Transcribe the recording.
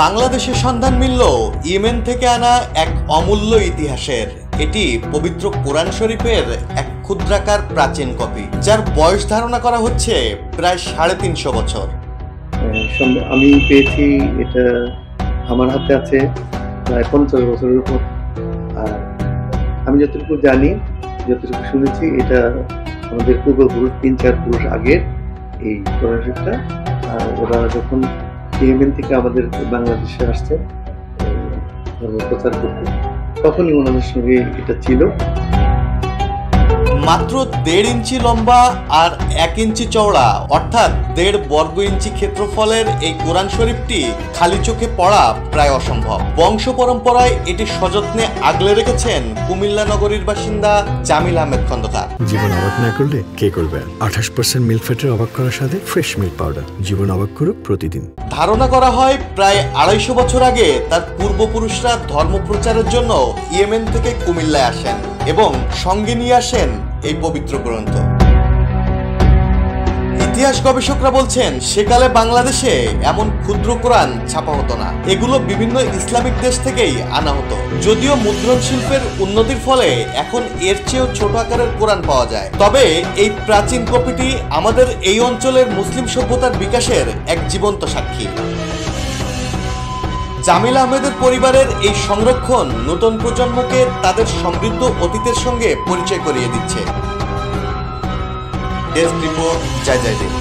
বাংলাদেশের সন্ধান মিলল ইয়েমেন থেকে আনা এক অমূল্য ইতিহাসের। এটি পবিত্র কোরআন শরীফের এক ক্ষুদ্রাকার প্রাচীন কপি, যার বয়স ধারণা করা হচ্ছে প্রায় 350 বছর। আমি পেয়েছি, এটা আমার হাতে আছে প্রায় 50 বছরের উপর। আর আমি যতটুকু জানি, যতটুকু শুনেছি, এটা আমাদের পূর্বপুরুষ 3-4 পুরুষ আগের এই কোরআন শরীফটা। আর ওরা যখন ইয়েমেন থেকে আমাদের বাংলাদেশে আসছে ধর্ম প্রচার করতে, তখনই ওনাদের সঙ্গে এটা ছিল। মাত্র 1.5 ইঞ্চি লম্বা আর 1 ইঞ্চি চওড়া, অর্থাৎ 1.5 বর্গ ইঞ্চি ক্ষেত্রফলের এই কোরআন শরীফটি খালি চোখে পড়া প্রায় অসম্ভব। বংশ পরম্পরায় এটি সযত্নে আগলে রেখেছেন কুমিল্লা নগরীর বাসিন্দা জামিল আহমেদ খন্দকার। জীবন অবাক না করলে কে করবে? 28% মিল্ক ফ্যাটের অবাক করার সাথে ফ্রেশ মিল্ক পাউডার। জীবন অবাক করুক প্রতিদিন। ধারণা করা হয় প্রায় 250 বছর আগে তার পূর্বপুরুষরা ধর্ম প্রচারের জন্য ইয়েমেন থেকে কুমিল্লায় আসেন এবং সঙ্গে নিয়ে আসেন এই পবিত্র গ্রন্থ। ইতিহাস গবেষকরা বলছেন, সেকালে বাংলাদেশে এমন ক্ষুদ্র কোরআন ছাপা হতো না। এগুলো বিভিন্ন ইসলামিক দেশ থেকেই আনা হতো। যদিও মুদ্রণ শিল্পের উন্নতির ফলে এখন এর চেয়েও ছোট আকারের কোরআন পাওয়া যায়, তবে এই প্রাচীন কপিটি আমাদের এই অঞ্চলের মুসলিম সভ্যতার বিকাশের এক জীবন্ত সাক্ষী। জামিল আহমেদের পরিবারের এই সংরক্ষণ নতুন প্রজন্মকে তাদের সমৃদ্ধ অতীতের সঙ্গে পরিচয় করিয়ে দিচ্ছে। ডেস্ক রিপোর্ট, জয় জয় দেব।